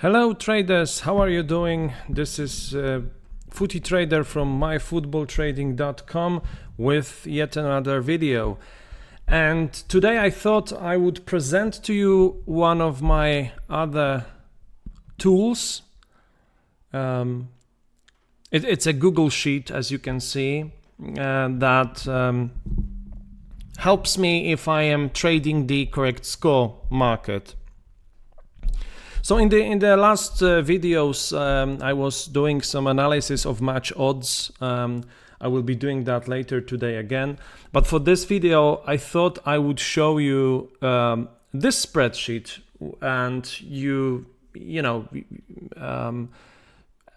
Hello traders, how are you doing? This is Footy Trader from myfootballtrading.com with yet another video. And today I thought I would present to you one of my other tools. It's a Google Sheet, as you can see, that helps me if I am trading the correct score market. So in the last videos, I was doing some analysis of match odds. I will be doing that later today again. But for this video, I thought I would show you this spreadsheet, and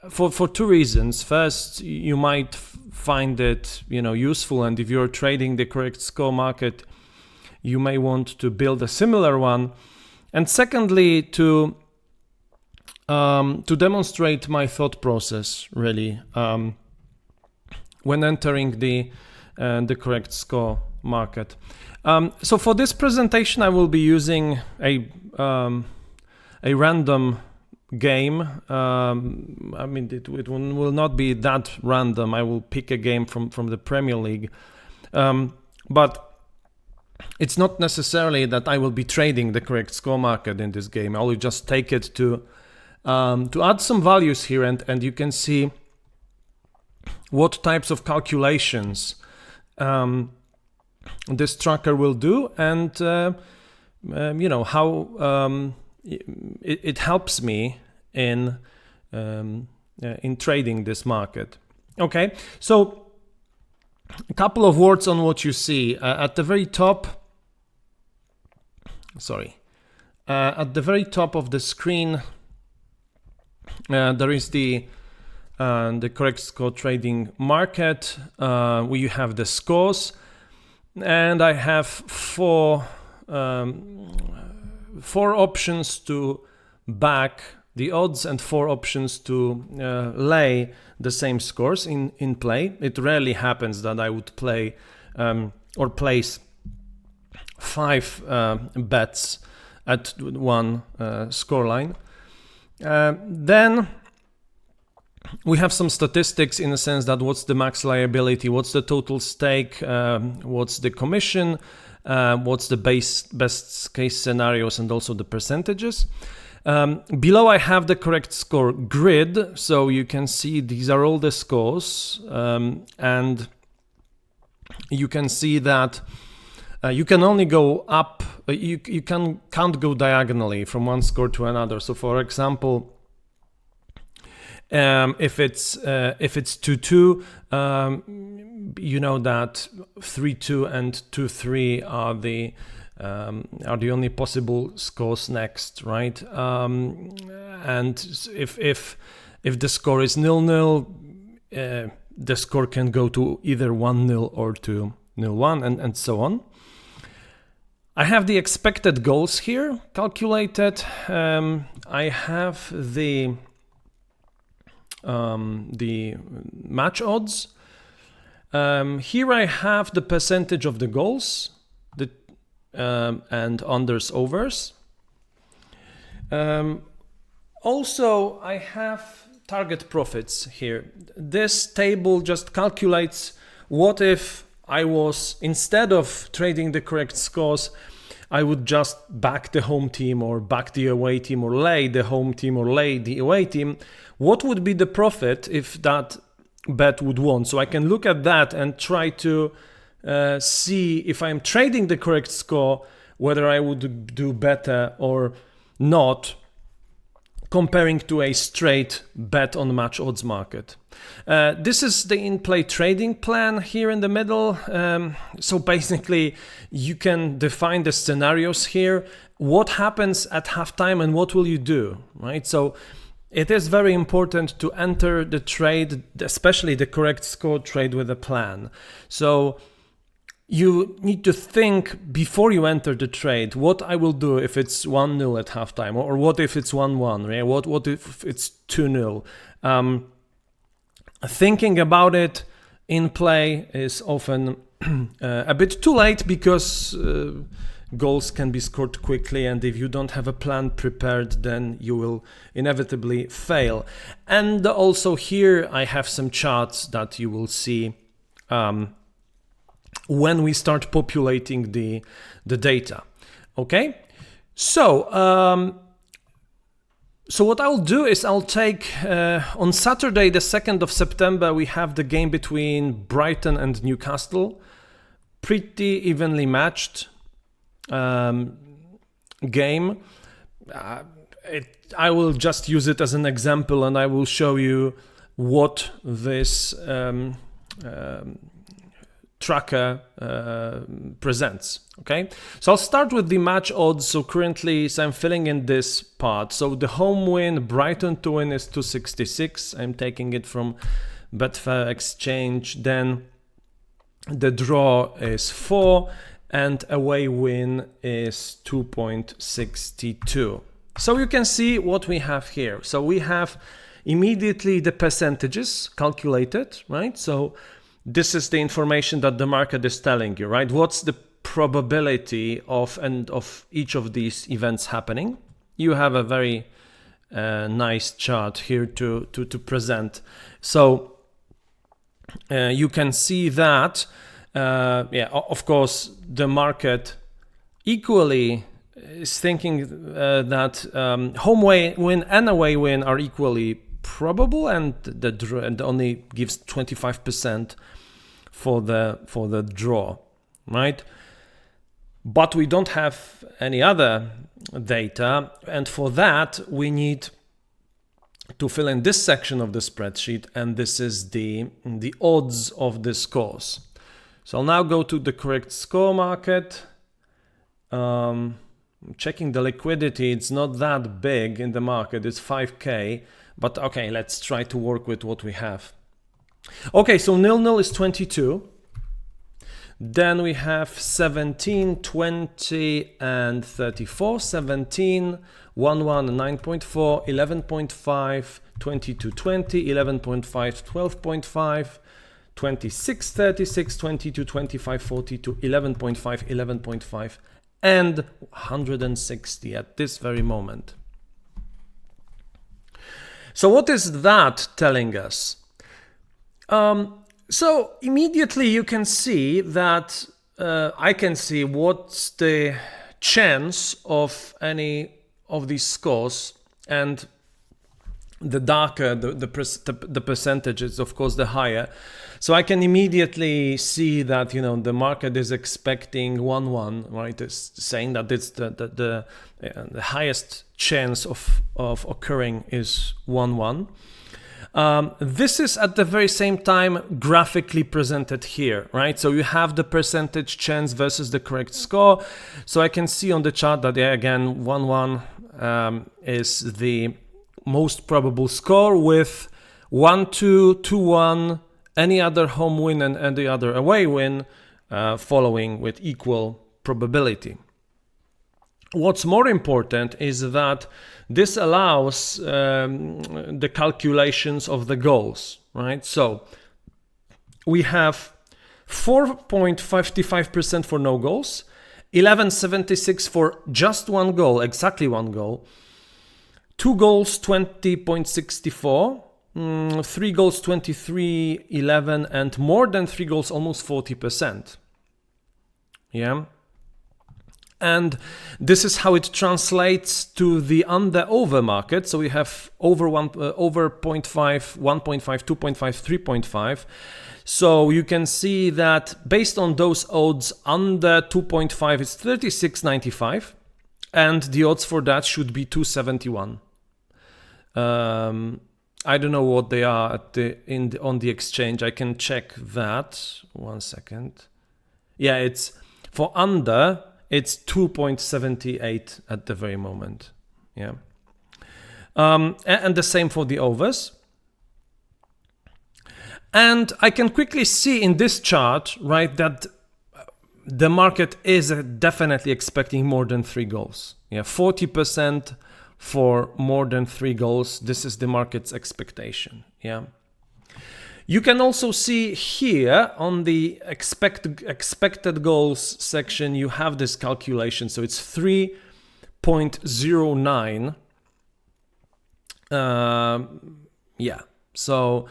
for two reasons. First, you might find it useful, and if you're trading the correct score market, you may want to build a similar one. And secondly, to demonstrate my thought process, really, when entering the correct score market. So for this presentation, I will be using a random game. I mean, it will not be that random. I will pick a game from the Premier League, but it's not necessarily that I will be trading the correct score market in this game. I will just take it to add some values here, and you can see what types of calculations this tracker will do, and how it helps me in trading this market. Okay, so a couple of words on what you see at the very top. At the very top of the screen. There is the correct score trading market, where you have the scores, and I have four options to back the odds and four options to lay the same scores in play. It rarely happens that I would play or place 5 bets at one scoreline. Then we have some statistics, in a sense that what's the max liability, what's the total stake, what's the commission, what's the best case scenarios, and also the percentages. Below I have the correct score grid, so you can see these are all the scores, and you can see that you can only go up. You can't go diagonally from one score to another. So, for example, if it's 2-2, you know that 3-2 and 2-3 are the only possible scores next, right? And if the score is 0-0, the score can go to either 1-0 or to 0-1, and so on. I have the expected goals here calculated. I have the match odds. Here I have the percentage of the goals, and unders, overs. Also, I have target profits here. This table just calculates what if I was, instead of trading the correct scores, I would just back the home team or back the away team, or lay the home team or lay the away team. What would be the profit if that bet would win? So I can look at that and try to see if I'm trading the correct score, whether I would do better or not, comparing to a straight bet on match odds market. This is the in-play trading plan here in the middle. So basically, you can define the scenarios here. What happens at halftime and what will you do, right? So it is very important to enter the trade, especially the correct score trade, with a plan. So you need to think before you enter the trade, what I will do if it's 1-0 at halftime, or what if it's 1-1, right? What if it's 2-0? Thinking about it in play is often a bit too late, because goals can be scored quickly, and if you don't have a plan prepared, then you will inevitably fail. And also here I have some charts that you will see when we start populating the data. Okay, so so what I'll do is I'll take on Saturday the 2nd of September we have the game between Brighton and Newcastle. Pretty evenly matched game. I will just use it as an example, and I will show you what this tracker presents. Okay, so I'll start with the match odds. So currently, I'm filling in this part. So the home win, Brighton to win, is 266. I'm taking it from Betfair Exchange. Then the draw is 4, and away win is 2.62. So you can see what we have here. So we have immediately the percentages calculated, right? So this is the information that the market is telling you, right? What's the probability of each of these events happening? You have a very nice chart here to present. So you can see that, of course, the market equally is thinking that home win and away win are equally probable, and the only gives 25% for the draw, right? But we don't have any other data, and for that we need to fill in this section of the spreadsheet, and this is the odds of the scores. So I'll now go to the correct score market. Checking the liquidity, it's not that big in the market, it's 5k, but okay, let's try to work with what we have. Okay, so 0-0 is 22. Then we have 17, 20, and 34. 17, 1-1, 9.4, 11.5, 22, 20, 11.5, 12.5, 26, 36, 22, 25, 42, 11.5, 11.5, and 160 at this very moment. So what is that telling us? So immediately you can see that I can see what's the chance of any of these scores, and the darker the percentages, of course, the higher. So I can immediately see that, you know, the market is expecting 1-1, right? It's saying that it's the highest chance of occurring is 1-1. This is at the very same time graphically presented here, right? So you have the percentage chance versus the correct score. So I can see on the chart that, yeah, again, 1-1 is the most probable score, with 1-2, 2-1, any other home win and any other away win following with equal probability. What's more important is that this allows the calculations of the goals, right? So we have 4.55% for no goals, 11.76 for just one goal, exactly one goal, 2 goals, 20.64, 3 goals, 23.11, and more than 3 goals, almost 40%. Yeah. And this is how it translates to the under-over market. So we have over 0.5, 1.5, 2.5, 3.5. So you can see that based on those odds, under 2.5 is 36.95, and the odds for that should be 271. I don't know what they are at on the exchange. I can check that. 1 second. Yeah, it's for under. It's 2.78 at the very moment. Yeah. And the same for the overs. And I can quickly see in this chart, right, that the market is definitely expecting more than 3 goals. Yeah, 40% for more than 3 goals. This is the market's expectation. Yeah. You can also see here on the expected goals section, you have this calculation. So it's 3.09. Yeah. So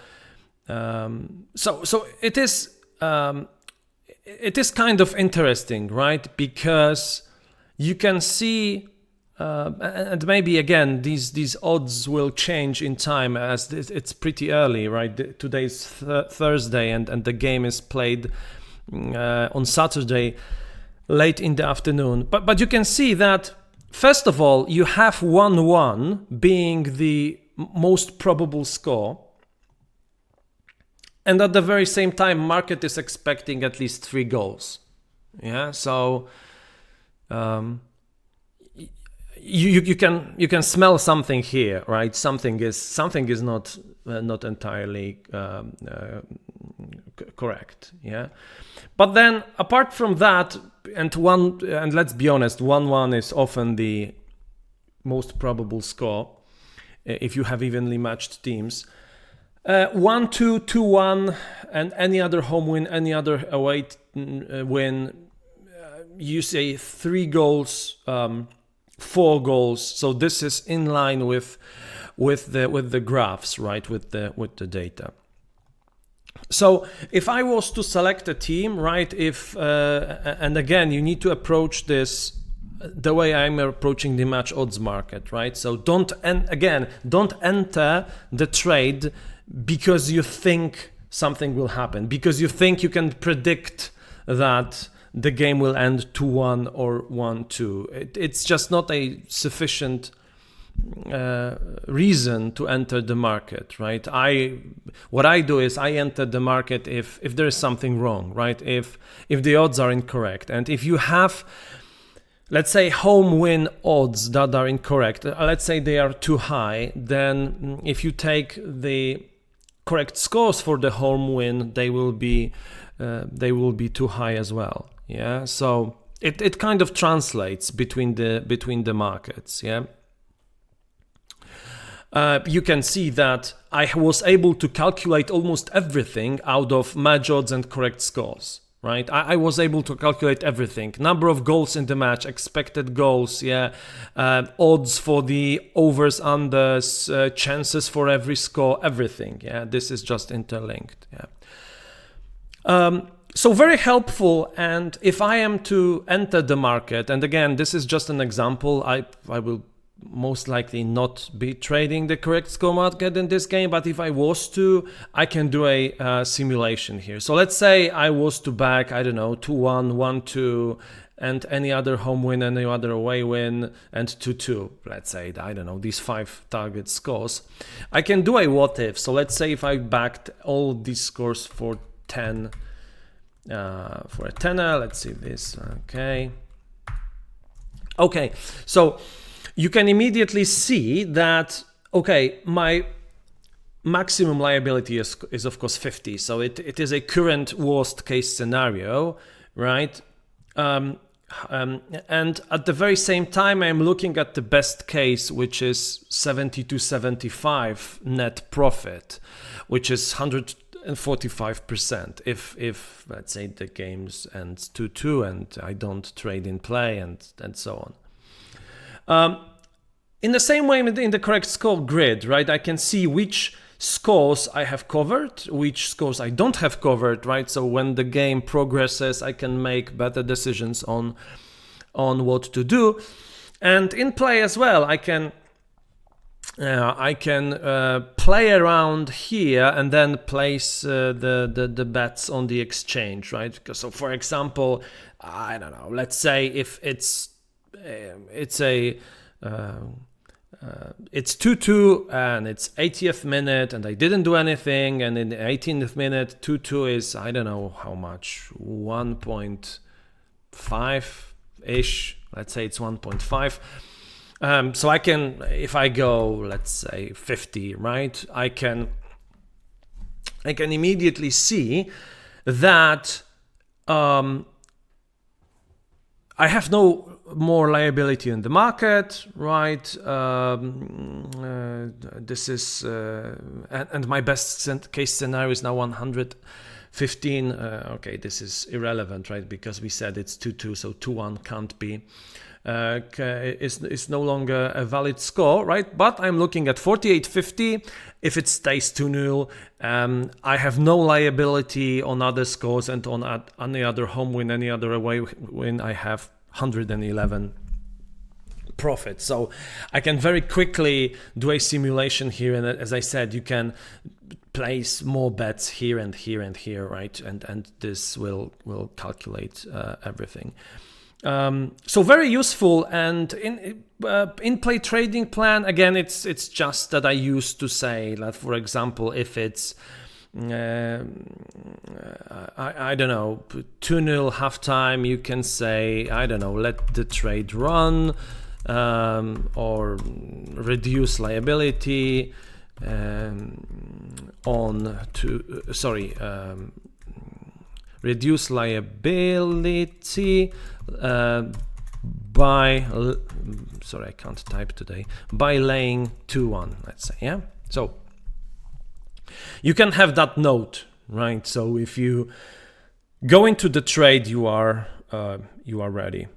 it is kind of interesting, right? Because you can see, and maybe again these odds will change in time as it's pretty early, right? Today's Thursday, and the game is played on Saturday late in the afternoon. But you can see that first of all you have 1-1 being the most probable score, and at the very same time market is expecting at least 3 goals. Yeah, so you can smell something here, right? Something is not entirely correct. Yeah, but then apart from that, and let's be honest, 1-1 is often the most probable score if you have evenly matched teams. 1-2, 2-1, and any other home win, any other away win, you say 3 goals, 4 goals. So this is in line with the graphs, right? With the data. So if I was to select a team, right? And again, you need to approach this the way I'm approaching the match odds market, right? So don't enter the trade because you think something will happen, because you think you can predict that the game will end 2-1 or 1-2. It's just not a sufficient reason to enter the market, right? What I do is I enter the market if there is something wrong, right? If the odds are incorrect, and if you have, let's say, home win odds that are incorrect, let's say they are too high, then if you take the correct scores for the home win, they will be too high as well. Yeah, so it kind of translates between the markets. Yeah, you can see that I was able to calculate almost everything out of match odds and correct scores. Right, I was able to calculate everything: number of goals in the match, expected goals, yeah, odds for the overs, unders, chances for every score, everything. Yeah, this is just interlinked. Yeah. So very helpful. And if I am to enter the market, and again, this is just an example, I will most likely not be trading the correct score market in this game, but if I was to, I can do a simulation here. So let's say I was to back, I don't know, 2-1, 1-2, and any other home win, any other away win, and 2-2. Let's say, I don't know, these 5 target scores. I can do a what if. So let's say if I backed all these scores for 10, for a tenner, let's see this. Okay, so you can immediately see that, okay, my maximum liability is of course 50. So it is a current worst case scenario, right? And at the very same time, I'm looking at the best case, which is 70 to 75 net profit, which is 145% if let's say the games ends 2-2 and I don't trade in play and so on. In the same way in the correct score grid, right, I can see which scores I have covered, which scores I don't have covered, right? So when the game progresses, I can make better decisions on what to do. And in play as well, I can play around here and then place the bets on the exchange, right? So for example, I don't know, let's say if it's 2-2 and it's 80th minute and I didn't do anything, and in the 18th minute 2-2 is, I don't know how much, 1.5-ish, let's say it's 1.5. So I can, if I go, let's say 50, right, I can immediately see that I have no more liability in the market, right? This is, and my best case scenario is now 115. Okay, this is irrelevant, right? Because we said it's 2-2, so 2-1 can't be. Is no longer a valid score, right? But I'm looking at 48.50. If it stays 2-0, I have no liability on other scores, and on any other home win, any other away win, I have 111 profit. So I can very quickly do a simulation here, and as I said, you can place more bets here and here and here, right? And this will calculate everything. So very useful. And in play trading plan, again, it's just that I used to say that, for example, if it's I don't know, 2-0 halftime, you can say, I don't know, let the trade run, or reduce liability reduce liability by, sorry, I can't type today, by laying 2-1, let's say, yeah? So you can have that note, right? So if you go into the trade, you are ready,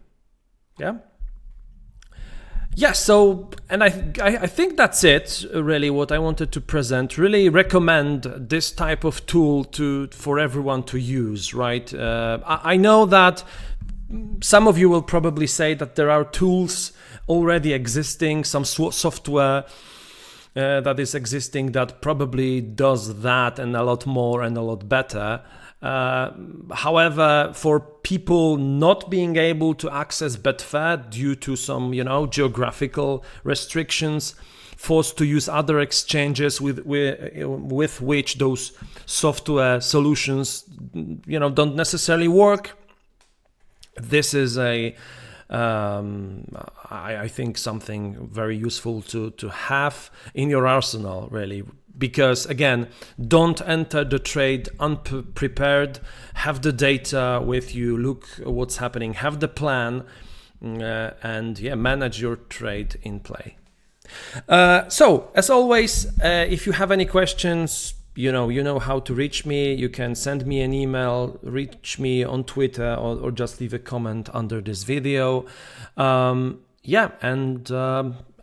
yeah? Yeah, so, and I think that's it, really, what I wanted to present. Really recommend this type of tool for everyone to use, right? I know that some of you will probably say that there are tools already existing, some software that is existing that probably does that and a lot more and a lot better. However, for people not being able to access Betfair due to some, geographical restrictions, forced to use other exchanges with which those software solutions, don't necessarily work. This is I think something very useful to have in your arsenal, really. Because again, don't enter the trade unprepared, have the data with you, look what's happening, have the plan, and manage your trade in play. So as always, if you have any questions, you know how to reach me. You can send me an email, reach me on Twitter, or just leave a comment under this video.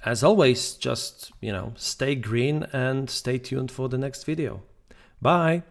As always, just, stay green and stay tuned for the next video. Bye.